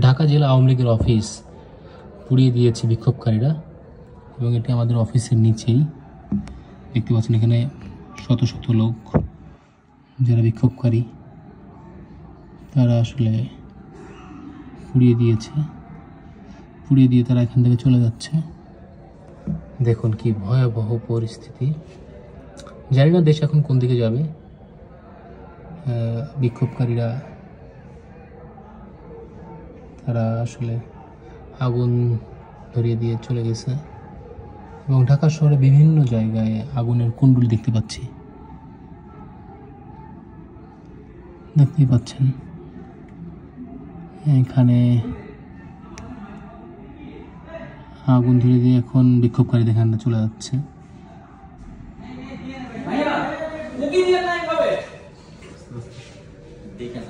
ঢাকা জেলা আওয়ামী লীগের অফিস পুড়িয়ে দিয়েছে বিক্ষোভকারীরা এবং এটি আমাদের অফিসের নিচেই দেখতে পাচ্ছেন। এখানে শত শত লোক যারা বিক্ষোভকারী তারা আসলে পুড়িয়ে দিয়ে তারা এখান থেকে চলে যাচ্ছে। দেখুন কি ভয়াবহ পরিস্থিতি। জানি না দেশ এখন কোন দিকে যাবে। বিক্ষোভকারীরা তারা আসলে আগুন ধরিয়ে দিয়ে চলে গেছে এবং ঢাকা শহরে বিভিন্ন জায়গায় আগুনের কুণ্ডুল দেখতে দেখতেই পাচ্ছেন। এখানে আগুন ধরিয়ে দিয়ে এখন বিক্ষোভকারী এখানে চলে যাচ্ছে। দেখেন